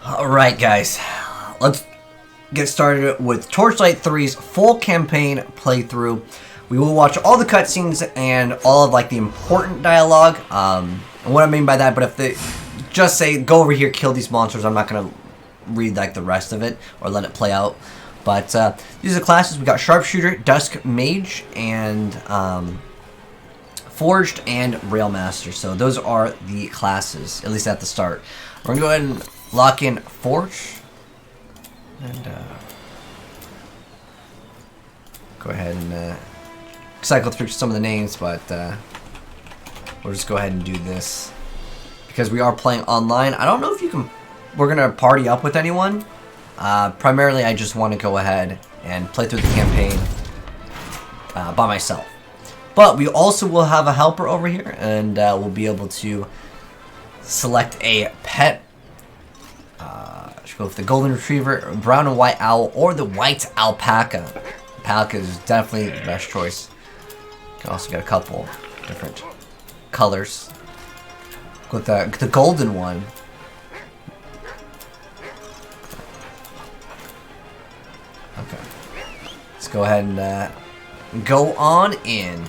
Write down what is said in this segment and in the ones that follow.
Alright guys, let's get started with Torchlight 3's full campaign playthrough. We will watch all the cutscenes and all of like the important dialogue. And what I mean by that, but if they just say, go over here, kill these monsters, I'm not going to read like the rest of it or let it play out. But these are the classes. We got Sharpshooter, Dusk Mage, and Forged and Railmaster. So those are the classes, at least at the start. We're going to go ahead and lock in Forge. And go ahead and cycle through some of the names, but we'll just go ahead and do this. Because we are playing online. I don't know if you can... We're going to party up with anyone. Primarily, I just want to go ahead and play through the campaign by myself. But we also will have a helper over here, and we'll be able to select a pet. Should go with the golden retriever, brown and white owl, or the white alpaca. Alpaca is definitely the best choice. You can also get a couple different colors. Go with the golden one. Okay. Let's go ahead and go on in.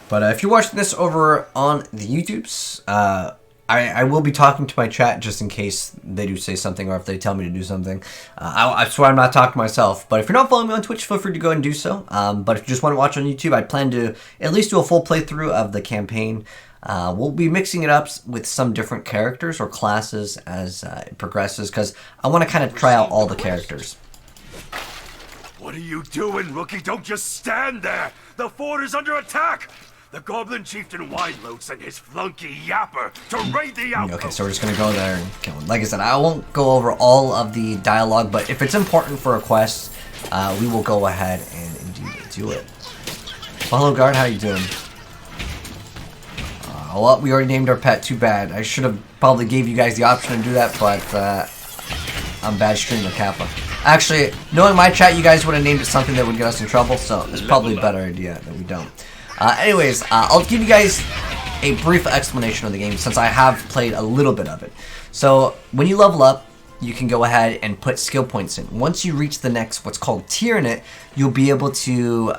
But if you're watching this over on the YouTubes, I will be talking to my chat just in case they do say something or if they tell me to do something. I swear I'm not talking to myself. But if you're not following me on Twitch, feel free to go ahead and do so. But if you just want to watch on YouTube, I plan to at least do a full playthrough of the campaign. We'll be mixing it up with some different characters or classes as it progresses, because I want to kind of try out all the characters. What are you doing, rookie? Don't just stand there! The fort is under attack! The Goblin Chieftain Wideload sent his flunky Yapper to raid the outpost. Okay, so we're just going to go there and kill him. Like I said, I won't go over all of the dialogue, but if it's important for a quest, we will go ahead and do it. Follow Guard, how you doing? Well, we already named our pet. Too bad. I should have probably gave you guys the option to do that, but I'm bad streamer Kappa. Actually, knowing my chat, you guys would have named it something that would get us in trouble, so it's probably a better idea that we don't. Anyways, I'll give you guys a brief explanation of the game since I have played a little bit of it. So, when you level up, you can go ahead and put skill points in. Once you reach the next, what's called tier in it, you'll be able to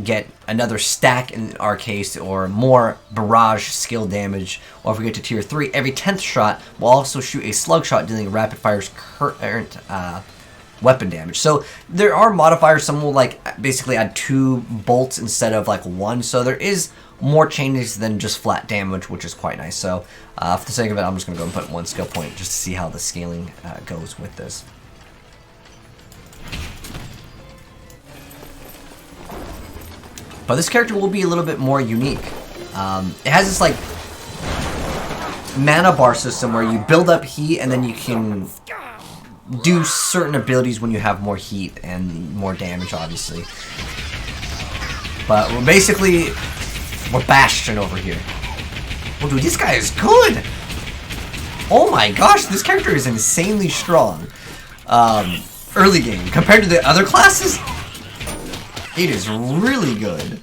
get another stack in our case, or more barrage skill damage. Or if we get to tier 3, every 10th shot will also shoot a slug shot dealing rapid fire's current weapon damage. So there are modifiers. Some will like basically add 2 bolts instead of like 1. So there is more changes than just flat damage, which is quite nice. So for the sake of it, I'm just going to go and put 1 skill point just to see how the scaling goes with this. But this character will be a little bit more unique. It has this like mana bar system where you build up heat and then you can do certain abilities when you have more heat and more damage, obviously. But we're Bastion over here. Oh, dude, this guy is good. Oh my gosh, this character is insanely strong. Early game compared to the other classes, it is really good.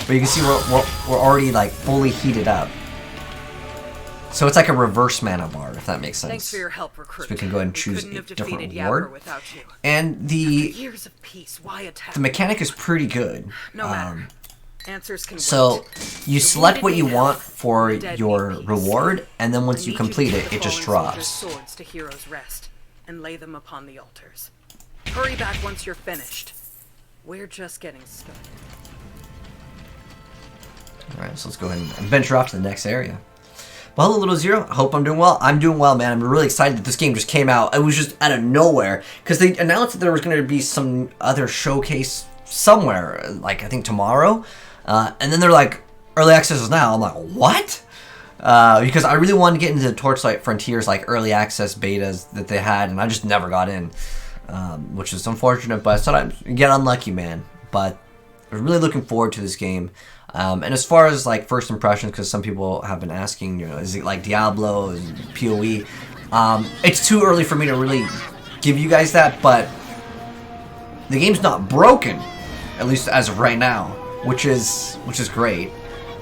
But you can see we're already like fully heated up. So it's like a reverse mana bar, if that makes sense. Thanks for your help, recruit. So we can go ahead and choose a different ward. You. And the mechanic is pretty good. No matter. Answers can so wait. you select what you want for your reward, and then once you complete it, it just drops. Swords to heroes' rest and lay them upon the altars. Hurry back once you're finished. We're just getting started. Alright, so let's go ahead and venture off to the next area. Well, hello, Little Zero. I hope I'm doing well. I'm doing well, man. I'm really excited that this game just came out. It was just out of nowhere, because they announced that there was going to be some other showcase somewhere, like I think tomorrow. And then they're like, early access is now. I'm like, what? Because I really wanted to get into the Torchlight Frontiers, like early access betas that they had, and I just never got in, which is unfortunate. But sometimes you get unlucky, man. But I'm really looking forward to this game. And as far as like first impressions, because some people have been asking, you know, is it like Diablo, is it PoE? It's too early for me to really give you guys that, but the game's not broken, at least as of right now. which is great.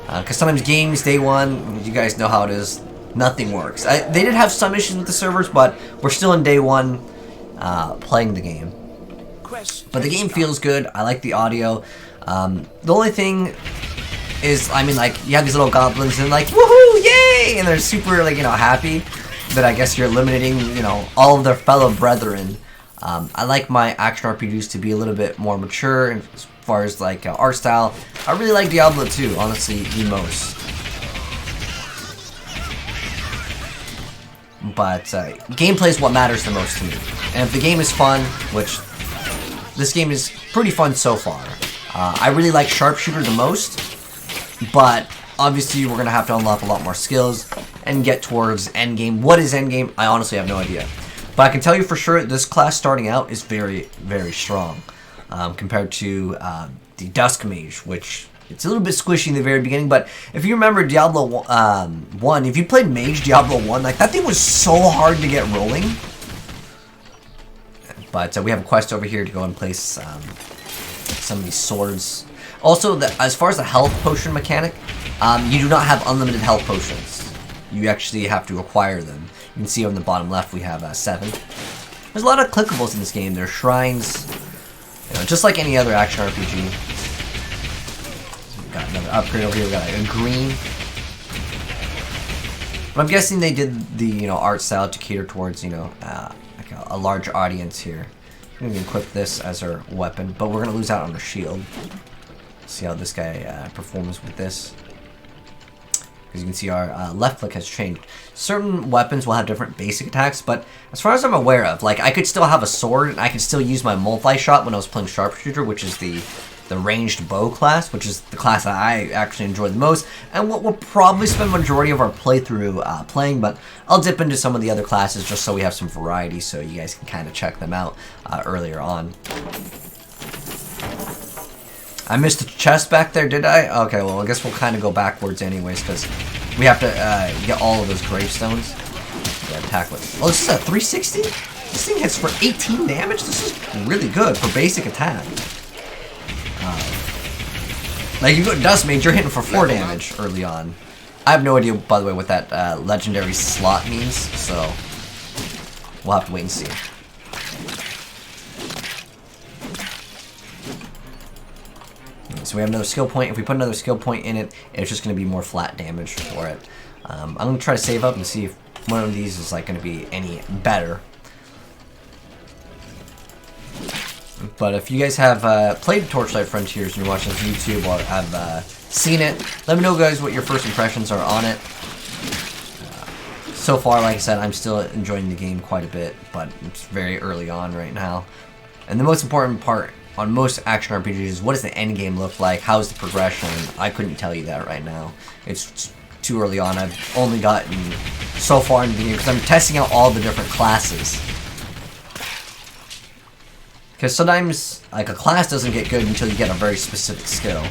Because sometimes games day one, you guys know how it is, nothing works. They did have some issues with the servers, but we're still in day one playing the game. But the game feels good. I like the audio. The only thing is, I mean, like, you have these little goblins and like, woohoo, yay! And they're super, like, you know, happy that I guess you're eliminating, you know, all of their fellow brethren. I like my action RPGs to be a little bit more mature as far as, like, art style. I really like Diablo 2, honestly, the most. But gameplay is what matters the most to me. And if the game is fun, which this game is pretty fun so far. I really like Sharpshooter the most, but obviously we're going to have to unlock a lot more skills and get towards Endgame. What is Endgame? I honestly have no idea. But I can tell you for sure this class starting out is very, very strong compared to the Dusk Mage, which it's a little bit squishy in the very beginning. But if you remember Diablo 1, if you played Mage Diablo 1, like that thing was so hard to get rolling. But we have a quest over here to go and place some of these swords. Also, as far as the health potion mechanic, you do not have unlimited health potions. You actually have to acquire them. You can see on the bottom left we have 7. There's a lot of clickables in this game. There's shrines, you know, just like any other action RPG. So we got another upgrade over here. We got a green. But I'm guessing they did the, you know, art style to cater towards, you know, like a large audience here. I'm gonna equip this as our weapon, but we're gonna lose out on the shield. See how this guy performs with this. As you can see, our left click has changed. Certain weapons will have different basic attacks, but as far as I'm aware of, like, I could still have a sword, and I could still use my multi-shot when I was playing Sharpshooter, which is the ranged bow class, which is the class that I actually enjoy the most, and what we'll probably spend the majority of our playthrough playing, but I'll dip into some of the other classes just so we have some variety, so you guys can kind of check them out earlier on. I missed the chest back there, did I? Okay, well, I guess we'll kind of go backwards anyways, because we have to get all of those gravestones. Yeah, attack with. Oh, this is a 360? This thing hits for 18 damage? This is really good for basic attack. Like, you go Dust Mage, you're hitting for 4 damage early on. I have no idea, by the way, what that legendary slot means, so we'll have to wait and see. So we have another skill point. If we put another skill point in it, it's just going to be more flat damage for it. I'm going to try to save up and see if one of these is like going to be any better. But if you guys have played Torchlight Frontiers and you're watching this on YouTube or have seen it, let me know, guys, what your first impressions are on it. So far, like I said, I'm still enjoying the game quite a bit, but it's very early on right now. And the most important part on most action RPGs is what does the end game look like? How's the progression? I couldn't tell you that right now. It's too early on. I've only gotten so far into the game because I'm testing out all the different classes. Because sometimes, like, a class doesn't get good until you get a very specific skill.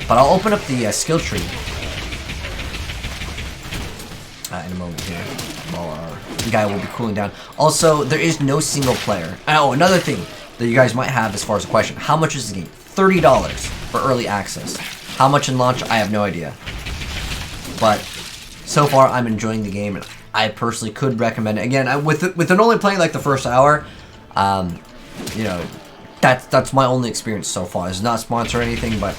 But I'll open up the skill tree in a moment here, while our guy will be cooling down. Also, there is no single player. Oh, another thing that you guys might have as far as a question. How much is the game? $30 for early access. How much in launch? I have no idea. But so far, I'm enjoying the game, and I personally could recommend it. Again, with it only playing like the first hour, you know, that's my only experience so far. It's not sponsored or anything, but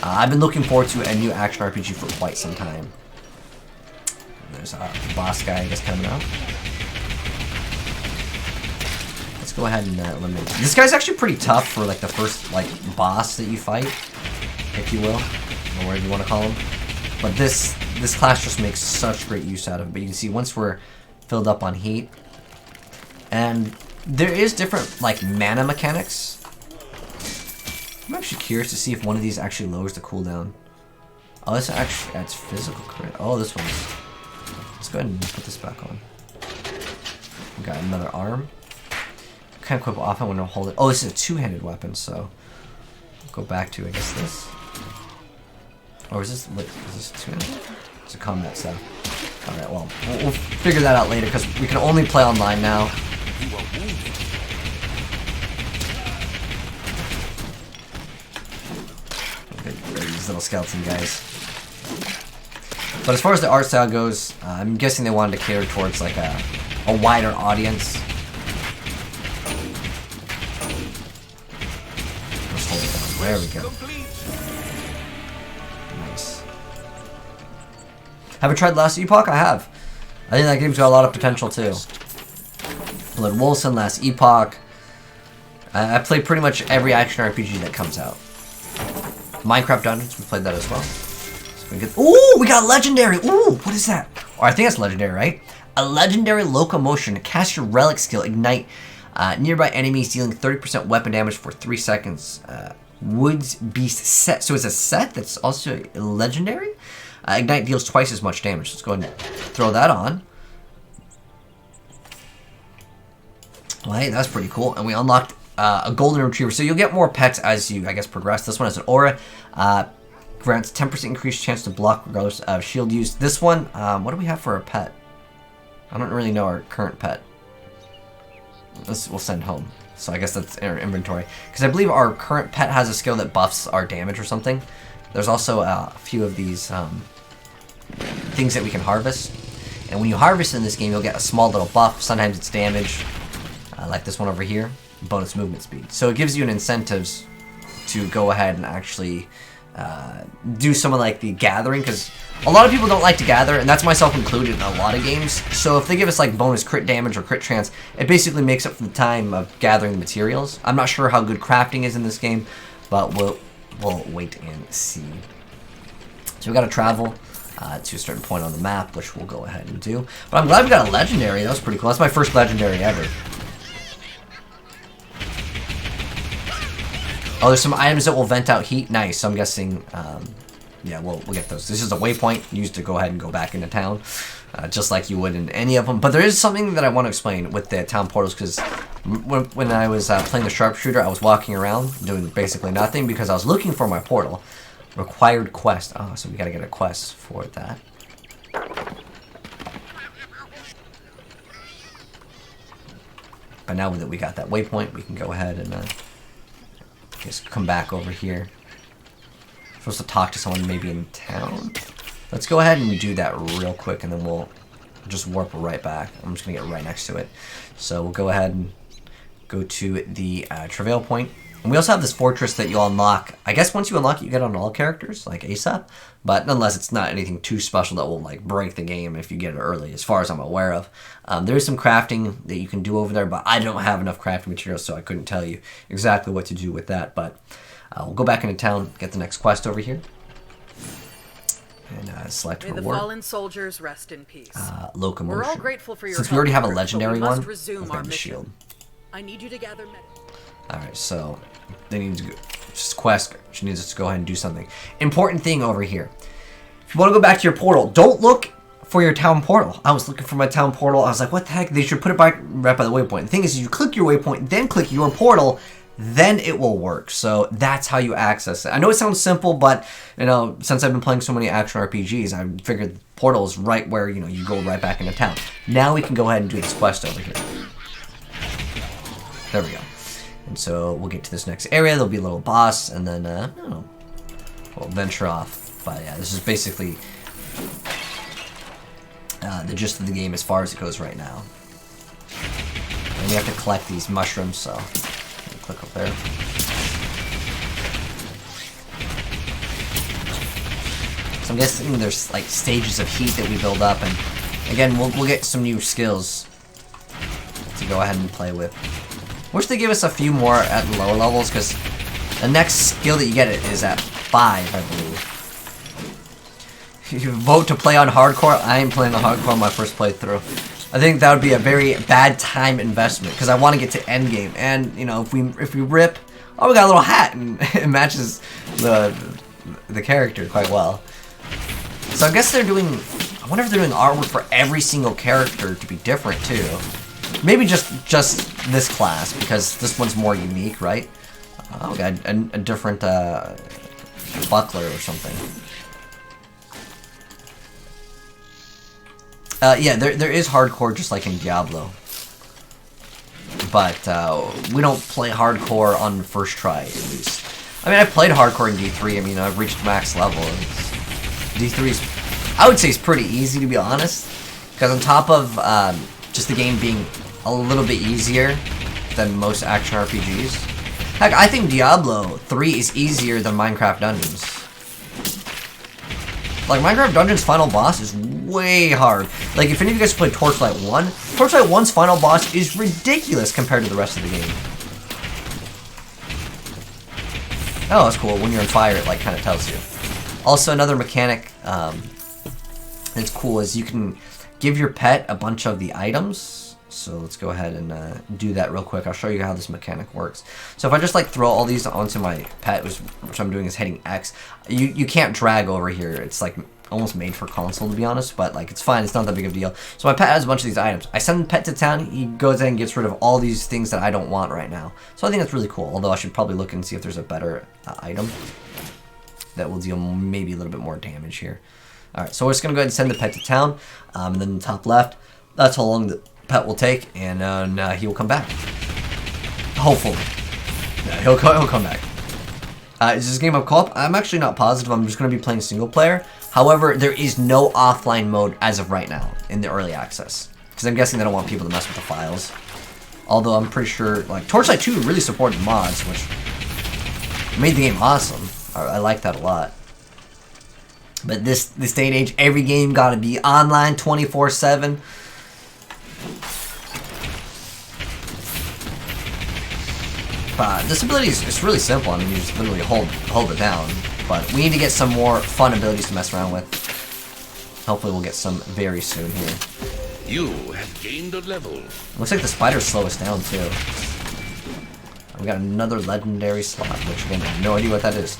I've been looking forward to a new action RPG for quite some time. There's a boss guy, I guess, coming up. Let's go ahead and eliminate. This guy's actually pretty tough for like the first like boss that you fight, if you will, or whatever you want to call him. But this class just makes such great use out of it. But you can see once we're filled up on heat, and there is different like mana mechanics. I'm actually curious to see if one of these actually lowers the cooldown. Oh, this actually adds physical crit. Oh, this one's. Let's go ahead and put this back on. We got another arm. Can't equip often when we're holding. Oh, this is a two-handed weapon, so I'll go back to, I guess, this. Or is this? Wait, is this two-handed? It's a combat stuff. All right, well, we'll figure that out later because we can only play online now. Okay, little skeleton guys. But as far as the art style goes, I'm guessing they wanted to cater towards like a wider audience. Let's hold it down. There we go. Nice. Have I tried Last Epoch? I have. I think that game's got a lot of potential too. Blood Wilson, Last Epoch. I played pretty much every action RPG that comes out. Minecraft Dungeons, we played that as well. Ooh, we got legendary. Ooh, what is that? Or I think that's legendary, right? A legendary locomotion. Cast your relic skill. Ignite nearby enemies, dealing 30% weapon damage for 3 seconds. Woods Beast set. So it's a set that's also legendary. Ignite deals twice as much damage. Let's go ahead and throw that on. Well, hey, that's pretty cool. And we unlocked a golden retriever. So you'll get more pets as you, I guess, progress. This one has an aura. Grants 10% increased chance to block regardless of shield use. This one, what do we have for a pet? I don't really know our current pet. We'll send home. So I guess that's in our inventory. Because I believe our current pet has a skill that buffs our damage or something. There's also a few of these things that we can harvest. And when you harvest in this game, you'll get a small little buff. Sometimes it's damage, like this one over here. Bonus movement speed. So it gives you an incentive to go ahead and actually do something like the gathering, because a lot of people don't like to gather, and that's myself included in a lot of games. So if they give us like bonus crit damage or crit chance, it basically makes up for the time of gathering the materials. I'm not sure how good crafting is in this game, but we'll wait and see. So we got to travel to a certain point on the map, which we'll go ahead and do. But I'm glad we got a legendary. That was pretty cool. That's my first legendary ever. Oh, there's some items that will vent out heat. Nice. So I'm guessing, yeah, we'll get those. This is a waypoint used to go ahead and go back into town, just like you would in any of them. But there is something that I want to explain with the town portals, because when I was playing the sharpshooter, I was walking around doing basically nothing because I was looking for my portal. Required quest. Oh, so we got to get a quest for that. But now that we got that waypoint, we can go ahead and just come back over here. I'm supposed to talk to someone maybe in town. Let's go ahead and do that real quick, and then we'll just warp right back. I'm just gonna get right next to it. So we'll go ahead and go to the travail point. And we also have this fortress that you'll unlock. I guess once you unlock it, you get on all characters, like ASAP. But nonetheless, it's not anything too special that will like break the game if you get it early, as far as I'm aware of. There is some crafting that you can do over there, but I don't have enough crafting materials, so I couldn't tell you exactly what to do with that. But we'll go back into town, get the next quest over here, and select May reward. the fallen soldiers rest in peace. Locomotion. We're all grateful for your Since we already have a help, legendary but we must one, resume we've our got the mission. shield. I need you to gather Alright, so they need to go, just quest. She needs us to go ahead and do something. Important thing over here. If you want to go back to your portal, don't look for your town portal. I was looking for my town portal. I was like, what the heck? They should put it right by the waypoint. The thing is, you click your waypoint, then click your portal, then it will work. So that's how you access it. I know it sounds simple, but you know, since I've been playing so many action RPGs, I figured the portal is right where you go right back into town. Now we can go ahead and do this quest over here. There we go. And so we'll get to this next area. There'll be a little boss, and then I don't know, we'll venture off. But yeah, this is basically the gist of the game as far as it goes right now. And we have to collect these mushrooms, so click up there. So I'm guessing there's like stages of heat that we build up, and again, we'll get some new skills to go ahead and play with. Wish they give us a few more at lower levels, because the next skill that you get is at 5, I believe. You vote to play on hardcore. I am playing on hardcore on my first playthrough. I think that would be a very bad time investment, because I want to get to Endgame. And you know, if we rip, oh, we got a little hat, and it matches the character quite well. So I guess they're doing. I wonder if they're doing artwork for every single character to be different too. Maybe just this class, because this one's more unique, right? Oh, we got a different buckler or something. Yeah, there is hardcore just like in Diablo. But we don't play hardcore on first try, at least. I I mean, I've played hardcore in D3. I mean, I've reached max level. D3's, I would say, is pretty easy, to be honest. Because on top of just the game being a little bit easier than most action RPGs. Heck, I think Diablo 3 is easier than Minecraft Dungeons. Like, Minecraft Dungeons' final boss is way hard. Like, if any of you guys played Torchlight 1, Torchlight 1's final boss is ridiculous compared to the rest of the game. Oh, that's cool. When you're on fire, it, like, kind of tells you. Also, another mechanic that's cool is you can give your pet a bunch of the items. So let's go ahead and do that real quick. I'll show you how this mechanic works. So if I just like throw all these onto my pet, which I'm doing is hitting X, you can't drag over here. It's like almost made for console, to be honest, but like it's fine. It's not that big of a deal. So my pet has a bunch of these items. I send the pet to town. He goes in and gets rid of all these things that I don't want right now. So I think that's really cool. Although I should probably look and see if there's a better item that will deal maybe a little bit more damage here. Alright, so we're just going to go ahead and send the pet to town. And then the top left, that's how long the pet will take. And he will come back. Hopefully. Yeah, he'll come back. Is this game of co-op? I'm actually not positive. I'm just going to be playing single player. However, there is no offline mode as of right now in the early access. Because I'm guessing they don't want people to mess with the files. Although I'm pretty sure, like, Torchlight 2 really supported mods, which made the game awesome. I like that a lot. But this day and age, every game gotta be online 24/7. But this ability is really simple. I mean, you just literally hold it down. But we need to get some more fun abilities to mess around with. Hopefully we'll get some very soon here. You have gained a level. Looks like the spiders slow us down too. We got another legendary slot, which again, I have no idea what that is.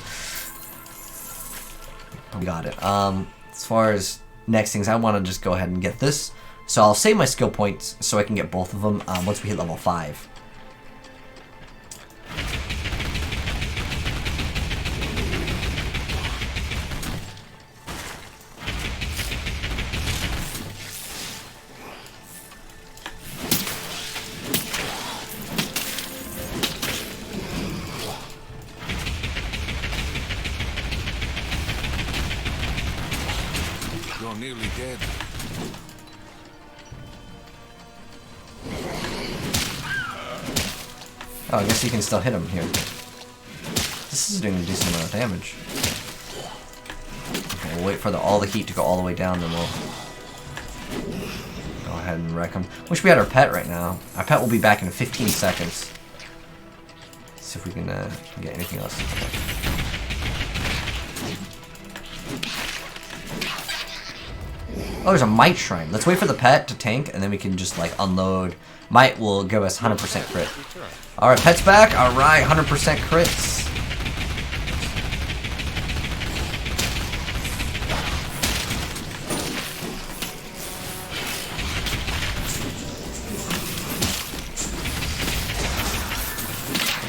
We got it. As far as next things, I want to just go ahead and get this. So I'll save my skill points so I can get both of them once we hit level 5. You're nearly dead. Oh, I guess you can still hit him here. This is doing a decent amount of damage. Okay, we'll wait for all the heat to go all the way down, then we'll go ahead and wreck him. Wish we had our pet right now. Our pet will be back in 15 seconds. Let's see if we can get anything else. Oh, there's a Might Shrine. Let's wait for the pet to tank, and then we can just, like, unload. Might will give us 100% crit. Alright, pet's back. Alright, 100% crits.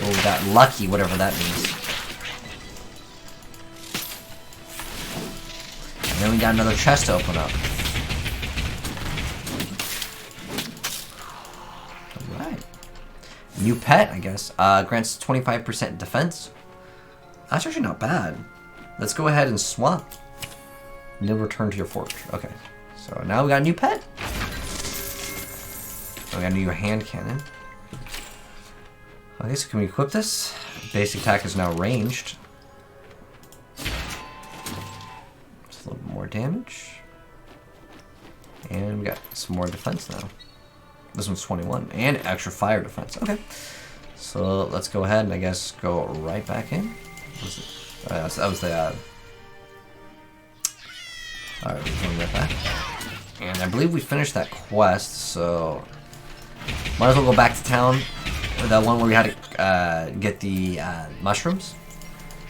Oh, we got lucky, whatever that means. And then we got another chest to open up. New pet, I guess. Grants 25% defense. That's actually not bad. Let's go ahead and swap. And then return to your forge. Okay. So now we got a new pet. We got a new hand cannon. Okay, so can we equip this? Basic attack is now ranged. Just a little bit more damage. And we got some more defense now. This one's 21, and extra fire defense. Okay, so let's go ahead and I guess go right back in. That was the. All right, we're going right back, and I believe we finished that quest. So might as well go back to town. That one where we had to get the mushrooms.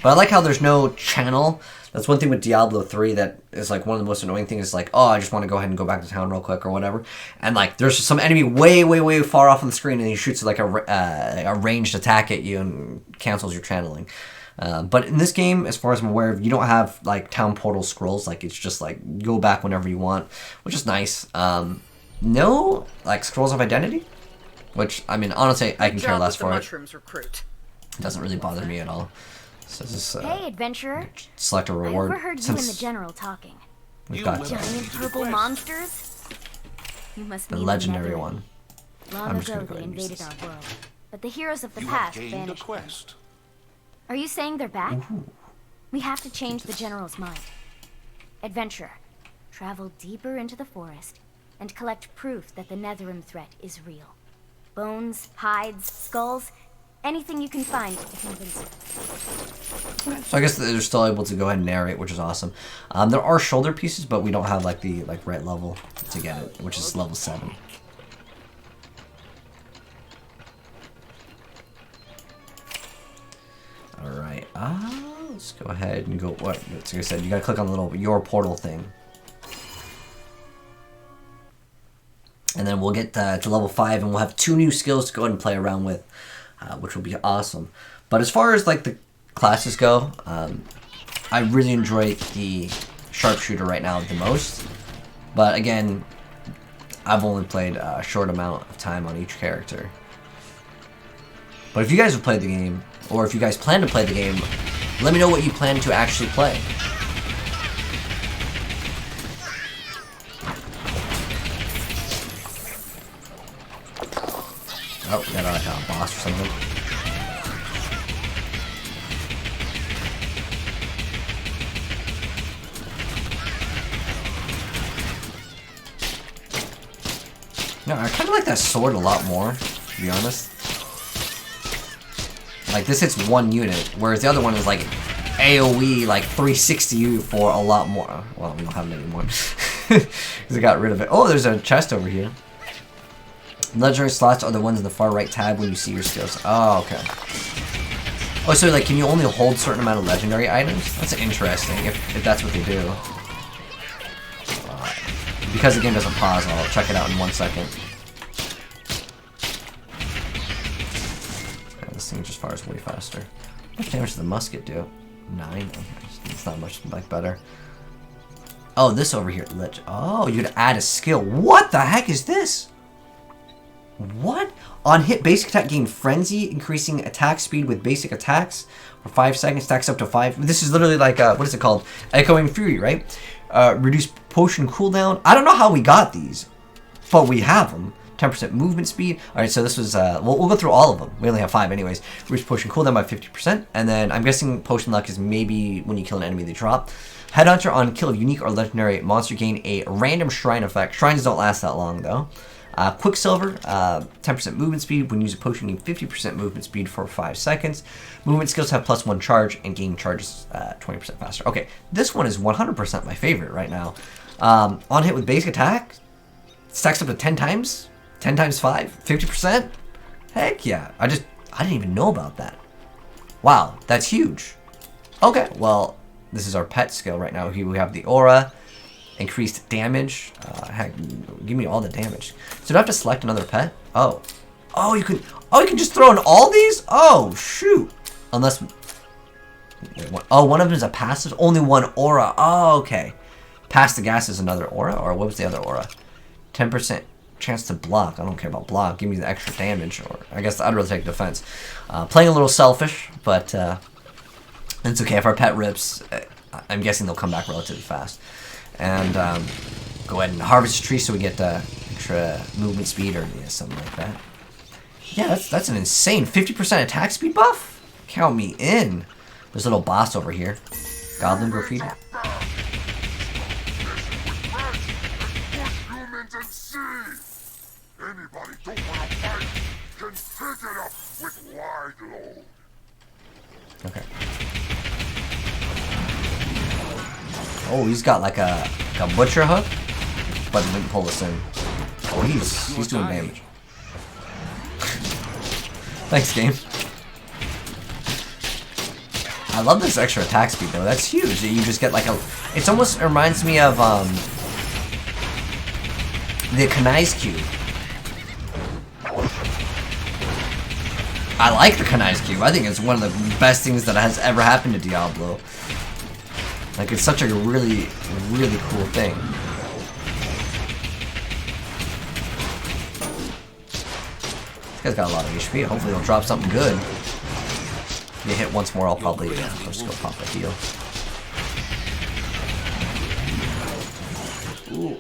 But I like how there's no channel. That's one thing with Diablo 3 that is like one of the most annoying things is like, oh, I just want to go ahead and go back to town real quick or whatever. And like there's some enemy way far off on the screen and he shoots like a ranged attack at you and cancels your channeling. But in this game, as far as I'm aware, you don't have like town portal scrolls. Like it's just like go back whenever you want, which is nice. No like scrolls of identity, which I mean honestly I can care less for it. Mushrooms recruit. It doesn't really bother me at all. So this Hey, adventurer. select a I reward. overheard you and the general talking. We've got Giant purple monsters? You must the mean legendary Netherrealm. one. Long I'm just ago gonna go they ahead and use invaded this. our world, but the heroes of the You have past gained a vanished. quest. Are you saying they're back? We have to change the general's mind. Adventurer, travel deeper into the forest and collect proof that the Netherrealm threat is real. Bones, hides, skulls, anything you can find to convince you. So I guess they're still able to go ahead and narrate, which is awesome. There are shoulder pieces, but we don't have like the right level to get it, which is level 7. Alright, let's go ahead and go, like I said, you gotta click on the little your portal thing. And then we'll get to level 5 and we'll have 2 new skills to go ahead and play around with, which will be awesome. But as far as like the classes go, I really enjoy the sharpshooter right now the most. But again, I've only played a short amount of time on each character. But if you guys have played the game, or if you guys plan to play the game, let me know what you plan to actually play. Oh, we got like a boss or something. No, I kind of like that sword a lot more, to be honest. Like, this hits 1 unit, whereas the other one is like AoE, like 360 you for a lot more. Well, we don't have it anymore. Because I got rid of it. Oh, there's a chest over here. Legendary slots are the ones in the far right tab when you see your skills. Oh, okay. Oh, so like, can you only hold a certain amount of legendary items? That's interesting, if that's what they do. Because the game doesn't pause, I'll check it out in 1 second. Yeah, this thing just fires way faster. How much damage does the musket do? 9? Okay, it's not much like better. Oh, this over here. Oh, you'd add a skill. What the heck is this? What? On hit, basic attack gain Frenzy, increasing attack speed with basic attacks for 5 seconds, stacks up to 5. This is literally like, what is it called? Echoing Fury, right? Reduce potion cooldown. I don't know how we got these, but we have them. 10% movement speed. Alright, so this was, we'll go through all of them. We only have 5 anyways. Reduce potion cooldown by 50%. And then I'm guessing potion luck is maybe when you kill an enemy they drop. Headhunter, on kill of unique or legendary monster, gain a random shrine effect. Shrines don't last that long though. Quicksilver, 10% movement speed. When you use a potion, gain 50% movement speed for 5 seconds. Movement skills have +1 charge and gain charges 20% faster. Okay, this one is 100% my favorite right now. On hit with basic attack, stacks up to 10 times. 10 times 5, 50%. Heck yeah! I didn't even know about that. Wow, that's huge. Okay, well, this is our pet skill right now. Here we have the aura. Increased damage. Heck, give me all the damage. So do I have to select another pet? Oh. Oh, you can just throw in all these? Oh, shoot. Unless... Oh, one of them is a passive? Only 1 aura. Oh, okay. Pass the gas is another aura? Or what was the other aura? 10% chance to block. I don't care about block. Give me the extra damage. Or I guess I'd rather take defense. Playing a little selfish, but it's okay. If our pet rips, I'm guessing they'll come back relatively fast. And go ahead and harvest a tree so we get extra movement speed or something like that. Yeah, that's an insane 50% attack speed buff. Count me in. There's a little boss over here. Goblin graffiti. Anybody don't want to fight can pick it up with wide load. Okay. Oh, he's got like a butcher hook, but he didn't pull us in. Oh, he's doing damage. Thanks, game. I love this extra attack speed though. That's huge. You just get like a. It almost reminds me of the Kanai's cube. I like the Kanai's cube. I think it's one of the best things that has ever happened to Diablo. Like, it's such a really, really cool thing. This guy's got a lot of HP. Hopefully he'll drop something good. get hit once more, I'll probably just go pop a heal. Ooh.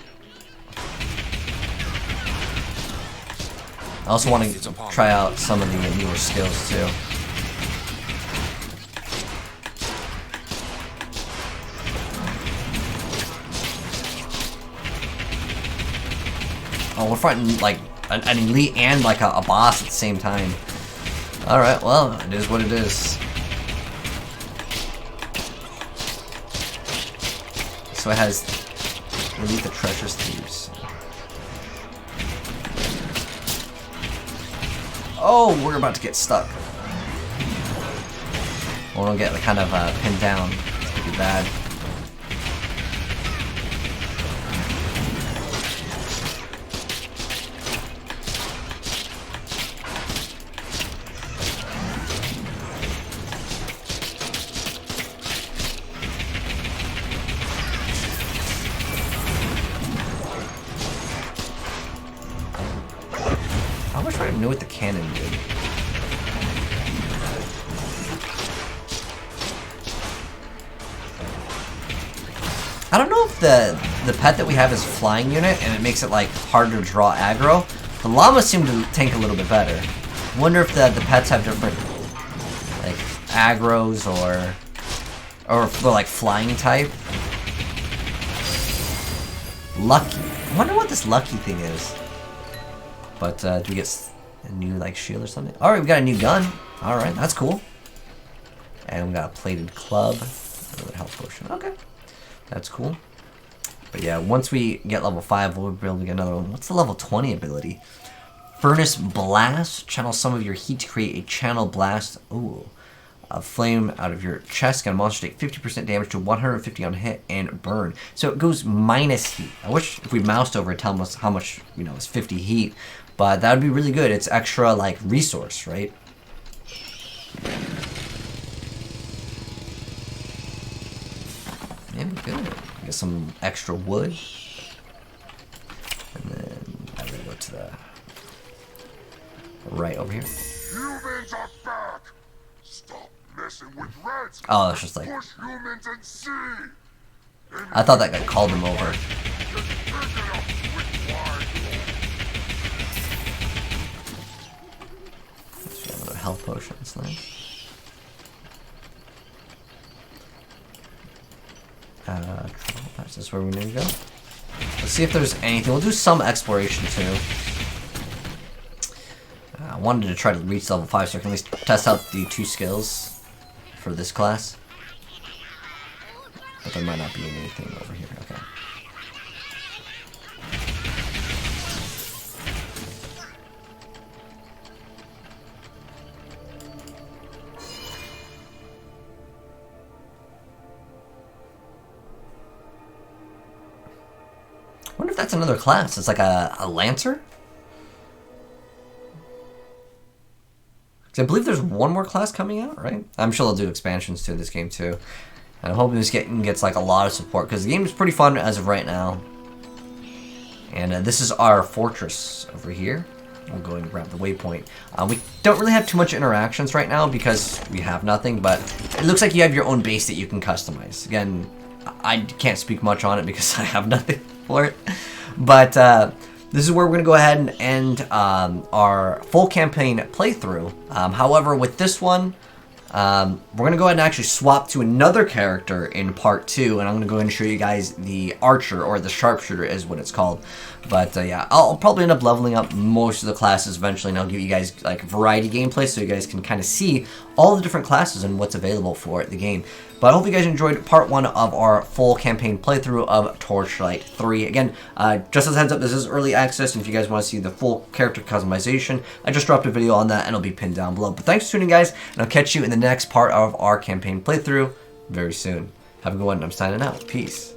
I also want to try out some of the newer skills too. Oh, we're fighting like an elite and like a boss at the same time. Alright, well, it is what it is. So it has Elite the Treasures Thieves. Oh, we're about to get stuck. Well, we'll get kind of pinned down. It's gonna be bad. I wish I knew what the cannon did. I don't know if the pet that we have is flying unit and it makes it like harder to draw aggro. The llamas seem to tank a little bit better. I wonder if the pets have different like aggros or if they're like flying type. Lucky. I wonder what this lucky thing is. But do we get a new like shield or something? Alright, we got a new gun. Alright, that's cool. And we got a plated club. Another health potion. Okay. That's cool. But yeah, once we get level 5, we'll be able to get another one. What's the level 20 ability? Furnace Blast. Channel some of your heat to create a channel blast. Ooh. A flame out of your chest. Can a monster take 50% damage to 150 on hit and burn. So it goes minus heat. I wish if we moused over it, tell us how much, you know, is 50 heat. But that would be really good. It's extra, like, resource, right? Yeah, good. Get some extra wood. And then I'm going to go to the right over here. Humans are back! Stop messing with rats! Oh, it's just like... Push humans and see! I thought that guy called him over. Another health potion, that's nice. This is where we need to go. Let's see if there's anything. We'll do some exploration too. I wanted to try to reach level 5 so I can at least test out the 2 skills for this class. But there might not be anything over here. Okay. I wonder if that's another class. It's like a Lancer? Because I believe there's one more class coming out, right? I'm sure they'll do expansions to this game too. And I'm hoping this gets like a lot of support because the game is pretty fun as of right now. And this is our fortress over here. We'll go and grab the waypoint. We don't really have too much interactions right now because we have nothing, but it looks like you have your own base that you can customize. Again, I can't speak much on it because I have nothing for it. But this is where we're going to go ahead and end our full campaign playthrough. However, with this one, we're going to go ahead and actually swap to another character in part 2, and I'm going to go ahead and show you guys the archer, or the sharpshooter is what it's called. But yeah, I'll probably end up leveling up most of the classes eventually, and I'll give you guys like variety gameplay so you guys can kind of see all the different classes and what's available for the game. But I hope you guys enjoyed part 1 of our full campaign playthrough of Torchlight 3. Again, just as a heads up, this is early access, and if you guys want to see the full character customization, I just dropped a video on that, and it'll be pinned down below. But thanks for tuning, guys, and I'll catch you in the next part of our campaign playthrough very soon. Have a good one. I'm signing out. Peace.